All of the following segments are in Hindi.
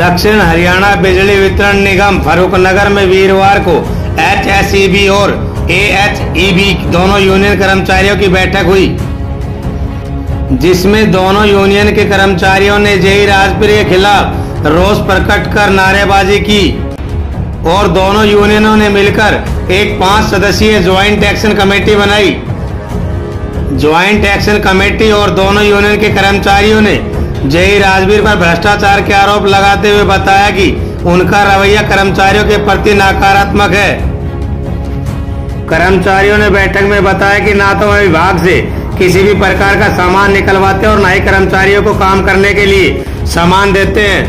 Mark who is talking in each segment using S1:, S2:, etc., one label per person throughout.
S1: दक्षिण हरियाणा बिजली वितरण निगम फर्रुखनगर में वीरवार को HSEB और AHEB दोनों यूनियन कर्मचारियों की बैठक हुई, जिसमें दोनों यूनियन के कर्मचारियों ने जेई राजपीर के खिलाफ रोष प्रकट कर नारेबाजी की और दोनों यूनियनों ने मिलकर एक 5 सदस्यीय ज्वाइंट एक्शन कमेटी बनाई। ज्वाइंट एक्शन कमेटी और दोनों यूनियन के कर्मचारियों ने जेई राजपीर पर भ्रष्टाचार के आरोप लगाते हुए बताया कि उनका रवैया कर्मचारियों के प्रति नकारात्मक है। कर्मचारियों ने बैठक में बताया कि ना तो वह विभाग से किसी भी प्रकार का सामान निकलवाते और न ही कर्मचारियों को काम करने के लिए सामान देते हैं।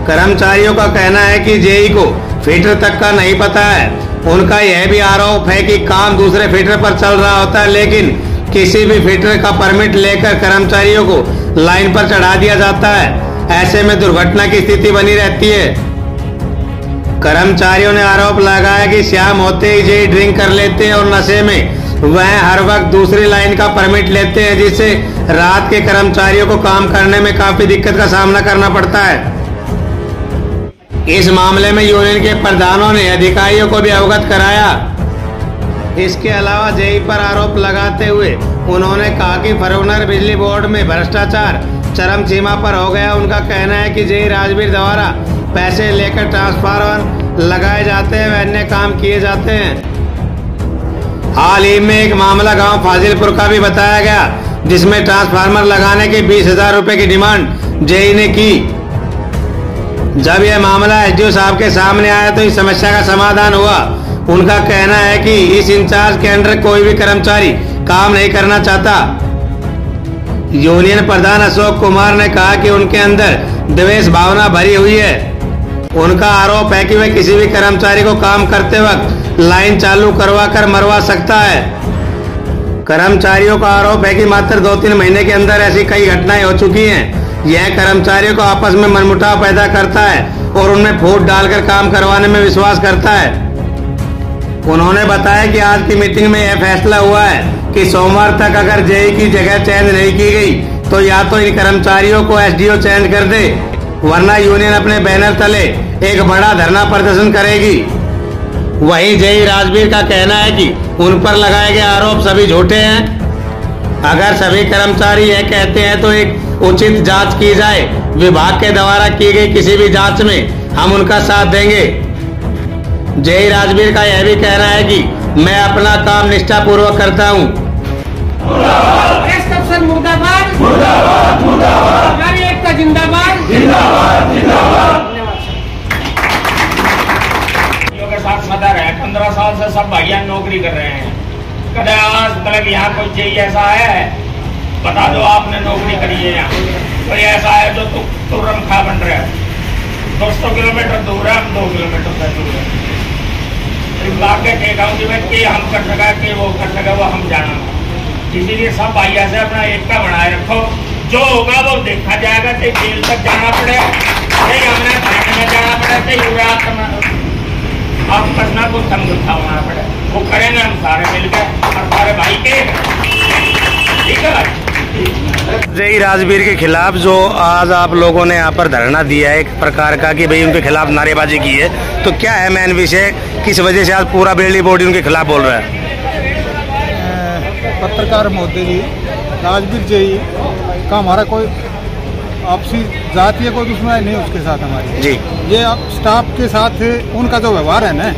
S1: कर्मचारियों का कहना है कि जेई को फीटर तक का नहीं पता है। उनका यह भी आरोप है कि काम दूसरे फीटर पर चल रहा होता है, लेकिन किसी भी फीटर का परमिट लेकर कर्मचारियों को लाइन पर चढ़ा दिया जाता है। ऐसे में दुर्घटना की स्थिति बनी रहती है। कर्मचारियों ने आरोप लगाया कि शाम होते ही जेई ड्रिंक कर लेते हैं और नशे में वह हर वक्त दूसरी लाइन का परमिट लेते हैं, जिससे रात के कर्मचारियों को काम करने में काफी दिक्कत का सामना करना पड़ता है। इस मामले में यूनियन के प्रधानों ने अधिकारियों को भी अवगत कराया। इसके अलावा जेई पर आरोप लगाते हुए उन्होंने कहा कि फर्रुखनगर बिजली बोर्ड में भ्रष्टाचार चरम सीमा पर हो गया। उनका कहना है कि जेई राजपीर द्वारा पैसे लेकर ट्रांसफार्मर लगाए जाते हैं व अन्य काम किए जाते हैं। हाल ही में एक मामला गांव फाजिलपुर का भी बताया गया, जिसमें ट्रांसफार्मर लगाने के 20,000 रुपए की डिमांड जेई ने की। जब यह मामला एसडीओ साहब के सामने आया तो इस समस्या का समाधान हुआ। उनका कहना है कि इस इंचार्ज के अंडर कोई भी कर्मचारी काम नहीं करना चाहता। यूनियन प्रधान अशोक कुमार ने कहा कि उनके अंदर द्वेष भावना भरी हुई है। उनका आरोप है कि वह किसी भी कर्मचारी को काम करते वक्त लाइन चालू करवा कर मरवा सकता है। कर्मचारियों का आरोप है कि मात्र 2-3 महीने के अंदर ऐसी कई घटनाएं हो चुकी हैं। यह कर्मचारियों को आपस में मनमुटाव पैदा करता है और उनमें फूट डालकर काम करवाने में विश्वास करता है। उन्होंने बताया कि आज की मीटिंग में यह फैसला हुआ है कि सोमवार तक अगर जेई की जगह चेंज नहीं की गई तो या तो इन कर्मचारियों को एसडीओ चेंज कर दे, वरना यूनियन अपने बैनर तले एक बड़ा धरना प्रदर्शन करेगी। वहीं जेई राजपीर का कहना है कि उन पर लगाए गए आरोप सभी झूठे हैं। अगर सभी कर्मचारी यह कहते हैं तो एक उचित जांच की जाए। विभाग के द्वारा की गई किसी भी जांच में हम उनका साथ देंगे। जेई राजपीर का यह भी कहना है कि मैं अपना काम निष्ठा पूर्वक करता हूँ।
S2: मुर्दाबाद, मुर्दाबाद, मुर्दाबाद, हमारी एकता जिंदाबाद, जिंदाबाद, जिंदाबाद। के साथ सदर है, 15 साल से सब भाइयां नौकरी कर रहे हैं। कदे आज तक यहाँ कोई जेई ऐसा है, बता दो आपने नौकरी करी है यहाँ कोई ऐसा है जो तुरम खा बन रहा है। 200 किलोमीटर दूर है, हम 2 किलोमीटर से दूर है। लाके ठेकाऊं कि मैं के हम कर सका के वो कर सका वो हम जाना। इसीलिए सब भाइया से अपना एकता बनाए रखो। जो होगा वो देखा जाएगा। चाहे जेल तक जाना पड़े, चाहे हमने थाने में जाना पड़े, चाहे आप करना को संग उठाना पड़े, वो करेंगे हम सारे मिलकर और सारे भाई के। ठीक है भाई।
S1: जेई राजपीर के खिलाफ जो आज आप लोगों ने यहाँ पर धरना दिया है एक प्रकार का कि भाई उनके खिलाफ नारेबाजी की है, तो क्या है मेन विषय, किस वजह से आज पूरा बिजली बोर्ड उनके खिलाफ बोल रहा है?
S3: पत्रकार महोदय जी, राजपीर जेई का हमारा कोई आपसी जातीय कोई दुश्मनी नहीं उसके साथ हमारी
S1: जी।
S3: ये स्टाफ के साथ उनका जो व्यवहार है ना,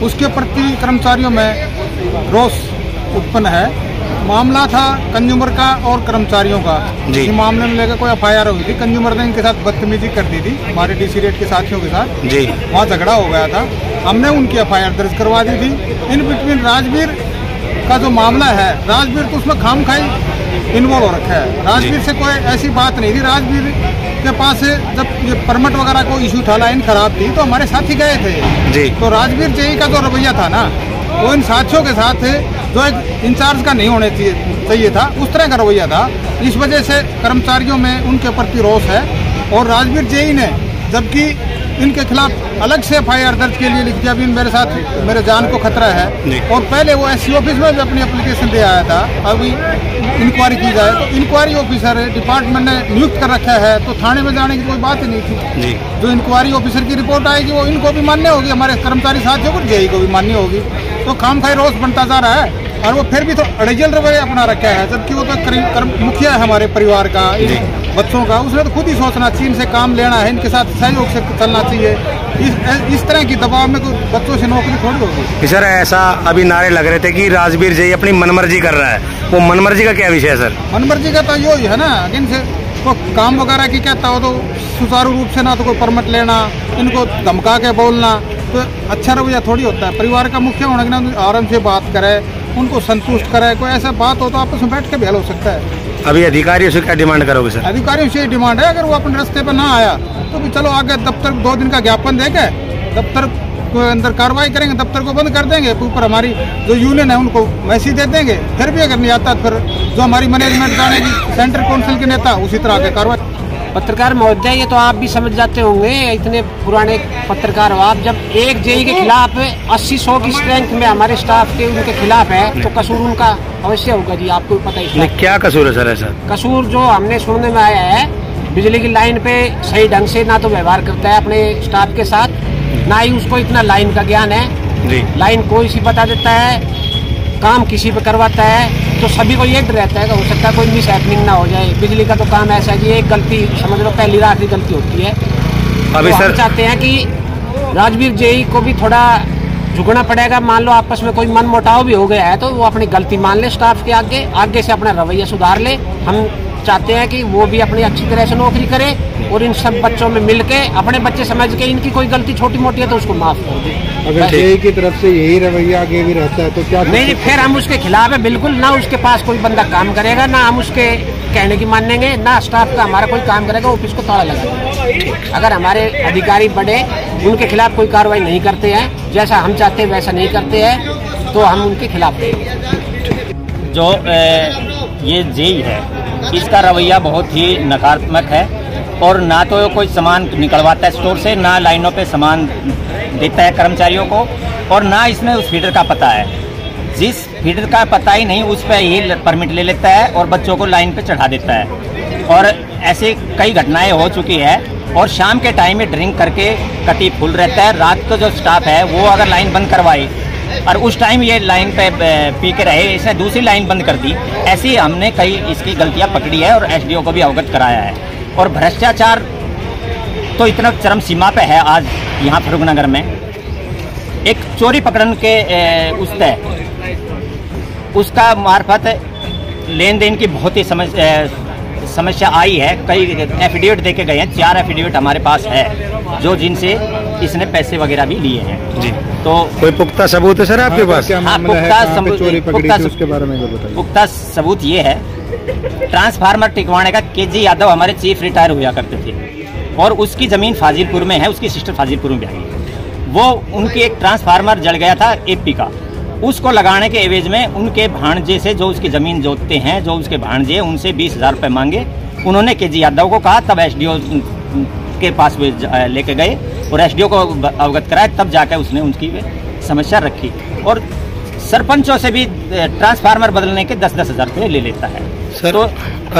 S3: उसके प्रति कर्मचारियों में रोष उत्पन्न है। मामला था कंज्यूमर का और कर्मचारियों का। इस मामले में लेकर कोई एफआईआर हुई थी। कंज्यूमर ने इनके साथ बदतमीजी कर दी थी हमारे डीसी रेट के साथियों के साथ जी। वहाँ झगड़ा हो गया था, हमने उनकी एफआईआर दर्ज करवा दी थी। इन बिटवीन राजपीर का जो मामला है, राजपीर तो उसमें खामखाई इन्वॉल्व हो रखा है। राजपीर से कोई ऐसी बात नहीं थी। राजपीर के पास जब ये परमिट वगैरह को इशू था, लाइन खराब थी, तो हमारे साथी गए थे जी। तो राजपीर जेई का जो रवैया था ना, वो इन साथियों के साथ जो एक इंचार्ज का नहीं होने चाहिए था, उस तरह का रवैया था। इस वजह से कर्मचारियों में उनके प्रति रोष है। और राजपीर जेई ने जबकि इनके खिलाफ अलग से FIR दर्ज के लिए लिख दिया। अभी मेरे साथ मेरे जान को खतरा है। और पहले वो SC ऑफिस में भी अपनी एप्लीकेशन दे आया था। अभी इंक्वायरी की जाए तो इंक्वायरी ऑफिसर डिपार्टमेंट ने नियुक्त कर रखा है, तो थाने में जाने की कोई बात ही नहीं थी। जो इंक्वायरी ऑफिसर की रिपोर्ट आएगी वो इनको भी मान्य होगी, हमारे कर्मचारी साथियों को JE को भी मान्य होगी। तो खामखाई रोष बनता जा रहा है और वो फिर भी तो अड़जल रवैया अपना रखा है, जबकि वो तो मुखिया है हमारे परिवार का, बच्चों का। उसने तो खुद ही सोचना चाहिए, इनसे काम लेना है, इनके साथ सहयोग से चलना चाहिए। इस तरह की दबाव में कोई बच्चों से नौकरी थोड़ी होगी।
S1: सर ऐसा अभी नारे लग रहे थे कि राजवीर JE अपनी मनमर्जी कर रहा है, वो मनमर्जी का क्या विषय है सर?
S3: मनमर्जी का तो यही है ना, इनसे तो काम वगैरह की कहता हो तो सुचारू रूप से ना तो कोई परमिट लेना, इनको धमका के बोलना, तो अच्छा रवैया थोड़ी होता है। परिवार का मुखिया होने के नाते आराम से बात करे, उनको संतुष्ट करे। कोई ऐसा बात हो तो आपस में बैठ के भी हल हो सकता है।
S1: अभी अधिकारियों से क्या डिमांड करोगे सर?
S3: अधिकारियों से डिमांड है, अगर वो अपने रास्ते पर ना आया तो भी चलो आगे दफ्तर 2 दिन का ज्ञापन देके दफ्तर को अंदर कार्रवाई करेंगे, दफ्तर को बंद कर देंगे। ऊपर हमारी जो यूनियन है उनको मैसेज दे देंगे। फिर भी अगर नहीं आता फिर जो हमारी मैनेजमेंट जानेगी, सेंट्रल काउंसिल के नेता, उसी तरह के कार्रवाई।
S4: पत्रकार महोदय, ये तो आप भी समझ जाते होंगे, इतने पुराने पत्रकार हो आप। जब एक JE के खिलाफ 80-100 की स्ट्रेंथ में हमारे स्टाफ के उनके खिलाफ है तो कसूर उनका अवश्य होगा जी, आपको भी पता है।
S1: क्या कसूर है सर? ऐसा कसूर
S4: जो हमने सुनने में आया है, बिजली की लाइन पे सही ढंग से ना तो व्यवहार करता है अपने स्टाफ के साथ, ना ही उसको इतना लाइन का ज्ञान है। लाइन कोई सी बता देता है, काम किसी पे करवाता है, तो सभी को ये डर रहता है कि हो सकता है कोई मिस हैपनिंग ना हो जाए। बिजली का तो काम ऐसा है कि एक गलती समझ लो पहली रात की गलती होती है। अभी तो सर हम चाहते हैं कि राजवीर JE को भी थोड़ा झुकना पड़ेगा। मान लो आपस में कोई मन मुटाव भी हो गया है तो वो अपनी गलती मान ले, स्टाफ के आगे से अपना रवैया सुधार ले। हम चाहते हैं कि वो भी अपनी अच्छी तरह से नौकरी करे और इन सब बच्चों में मिलके अपने बच्चे समझ के इनकी कोई गलती छोटी मोटी है तो उसको माफ कर दे।
S3: अगर JE की तरफ से यही रवैया आगे भी रहता है तो क्या?
S4: नहीं, फिर हम उसके खिलाफ है बिल्कुल। ना उसके पास कोई बंदा काम करेगा, ना हम उसके कहने की मानेंगे, ना स्टाफ का हमारा कोई काम करेगा, ऑफिस को ताला लगाएंगे। अगर हमारे अधिकारी बड़े उनके खिलाफ कोई कार्रवाई नहीं करते हैं, जैसा हम चाहते हैं वैसा नहीं करते हैं, तो हम उनके खिलाफ देंगे।
S5: जो ये JE है इसका रवैया बहुत ही नकारात्मक है और ना तो कोई सामान निकलवाता है स्टोर से, ना लाइनों पे सामान देता है कर्मचारियों को, और ना इसमें उस फीडर का पता है। जिस फीडर का पता ही नहीं उस पर ही परमिट ले लेता है और बच्चों को लाइन पे चढ़ा देता है। और ऐसे कई घटनाएं हो चुकी है। और शाम के टाइम में ड्रिंक करके कटी फुल रहता है। रात को जो स्टाफ है वो अगर लाइन बंद करवाई और उस टाइम ये लाइन पे पी के रहे, इसने दूसरी लाइन बंद कर दी। ऐसी हमने कई इसकी गलतियां पकड़ी है और SDO को भी अवगत कराया है। और भ्रष्टाचार तो इतना चरम सीमा पे है आज यहाँ फर्रुखनगर में। एक चोरी पकड़न के उसका मार्फत लेन देन की बहुत ही समस्या आई है। कई एफिडेविट देके गए हैं, 4 एफिडेविट हमारे पास है जो जिनसे इसने पैसे वगैरह भी लिए हैं जी। तो
S1: कोई पुख्ता सबूत है सर आपके पास?
S5: हाँ, पुख्ता सबूत ये है, ट्रांसफार्मर टिकवाने का KG यादव हमारे चीफ रिटायर हुआ करते थे और उसकी जमीन फाजिलपुर में है, उसकी सिस्टर फाजिलपुर में भी आई। वो उनकी एक ट्रांसफार्मर जल गया था AP का, उसको लगाने के एवज में उनके भांजे से जो उसकी जमीन जोतते हैं, जो उसके भांजे उनसे 20,000 रुपये मांगे। उन्होंने KG यादव को कहा, तब SDO के पास लेके गए और SDO को अवगत कराया, तब जाकर उसने उनकी समस्या रखी। और सरपंचों से भी ट्रांसफार्मर बदलने के 10-10 हज़ार रुपये ले लेता है।
S1: सर तो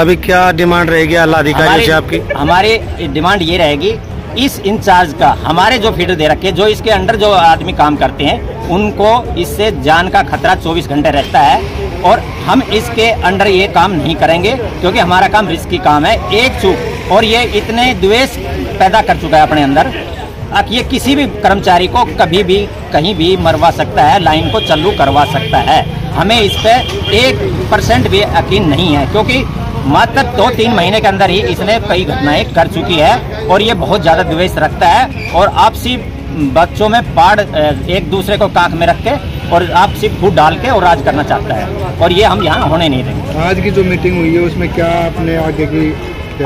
S1: अभी क्या डिमांड रहेगी आला अधिकारी से आपकी?
S5: हमारी डिमांड ये रहेगी, इस इंचार्ज का हमारे जो फीडर दे रखे, जो इसके अंडर जो आदमी काम करते हैं, उनको इससे जान का खतरा 24 घंटे रहता है और हम इसके अंडर ये काम नहीं करेंगे क्योंकि हमारा काम रिस्की काम है। एक चूक और ये इतने द्वेष पैदा कर चुका है अपने अंदर, ये किसी भी कर्मचारी को कभी भी कहीं भी मरवा सकता है, लाइन को चालू करवा सकता है। हमें इस पर 1% भी यकीन नहीं है क्योंकि मात्र 2-3 महीने के अंदर ही इसने कई घटनाएं कर चुकी है और ये बहुत ज़्यादा द्वेष रखता है और आपसी बच्चों में पाड़ एक दूसरे को कांख में रख के और आपसी फूट डाल के और राज करना चाहता है और ये हम यहाँ होने नहीं देंगे।
S3: आज की जो मीटिंग हुई है उसमें क्या आपने आगे की?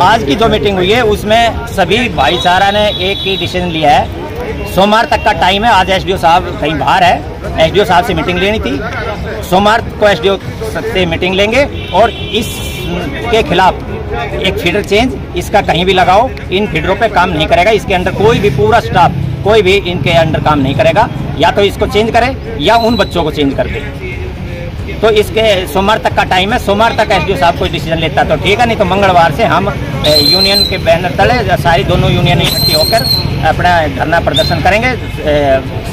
S5: आज की जो मीटिंग हुई है उसमें सभी भाईचारा ने एक ही डिसीजन लिया है। सोमवार तक का टाइम है। आज SDO साहब कहीं बाहर है, SDO साहब से मीटिंग लेनी थी। सोमवार को SDO से मीटिंग लेंगे और इसके खिलाफ एक फीडर चेंज इसका कहीं भी लगाओ, इन फीडरों पे काम नहीं करेगा। इसके अंदर कोई भी पूरा स्टाफ कोई भी इनके अंडर काम नहीं करेगा। या तो इसको चेंज करे या उन बच्चों को चेंज कर दे। तो इसके सोमवार तक का टाइम है। सोमवार तक एसडीओ साहब कोई डिसीजन लेता तो ठीक है, नहीं तो मंगलवार से हम यूनियन के बैनर तले सारी दोनों यूनियन इकट्ठी होकर अपना धरना प्रदर्शन करेंगे।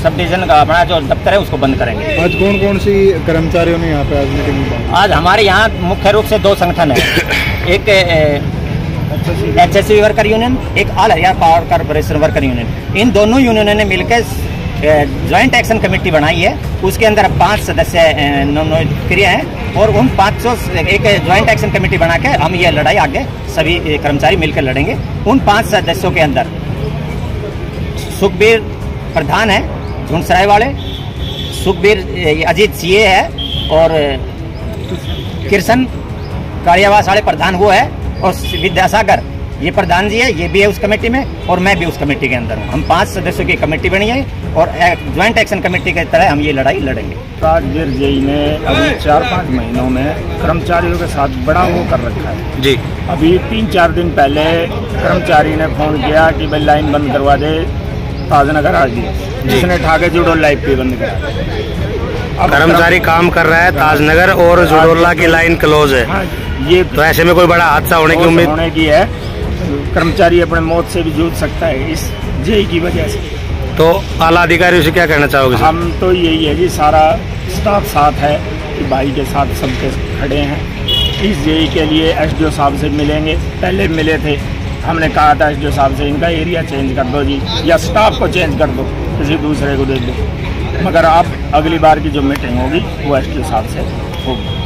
S5: सब डिवीजन का अपना जो दफ्तर है उसको बंद करेंगे।
S6: आज कौन कौन सी कर्मचारियों ने यहाँ पे आज मीटिंग में?
S5: आज हमारे यहाँ मुख्य रूप से 2 संगठन है, एक HSC वर्कर यूनियन, एक all Haryana power corporation worker union. इन दोनों यूनियनों ने मिलकर ज्वाइंट एक्शन कमेटी बनाई है। उसके अंदर 5 सदस्य नोमिनेट किए हैं और उन 500 एक ज्वाइंट एक्शन कमेटी बना के हम ये लड़ाई आगे सभी कर्मचारी मिलकर लड़ेंगे। उन 5 सदस्यों के अंदर सुखबीर प्रधान है झुंसराय वाले, सुखबीर अजीत सीए है और किशन कालियावास वाले प्रधान वो है और विद्यासागर ये प्रधान जी है, ये भी है उस कमेटी में और मैं भी उस कमेटी के अंदर हूँ। हम 5 सदस्यों की कमेटी बनी है और ज्वाइंट एक्शन कमेटी के तरह हम ये लड़ाई लड़ेंगे।
S7: राजगीर जेई ने अभी 4-5 महीनों में कर्मचारियों के साथ बड़ा वो कर रखा है जी। अभी 3-4 दिन पहले कर्मचारी ने फोन किया कि भाई लाइन बंद करवा दे, ताजनगर आ गई, जिसने ठाके जुड़ो लाइफ भी बंद करा।
S1: कर्मचारी काम कर रहा है ताजनगर और जुड़ोला की लाइन क्लोज है।
S7: हाँ, ये
S1: तो ऐसे में कोई बड़ा हादसा होने की उम्मीद
S7: होने की है। कर्मचारी अपने मौत से भी जूझ सकता है इस जेई की वजह से।
S1: तो आला अधिकारियों से क्या कहना चाहोगे?
S7: हम तो यही है कि सारा स्टाफ साथ है कि भाई के साथ सबके खड़े हैं। इस जेई के लिए एसडीओ साहब से मिलेंगे, पहले मिले थे, हमने कहा था एसडीओ साहब से इनका एरिया चेंज कर दो जी या स्टाफ को चेंज कर दो, किसी दूसरे को दे दो। मगर अब अगली बार की जो मीटिंग होगी वो एसडीओ साहब से होगी।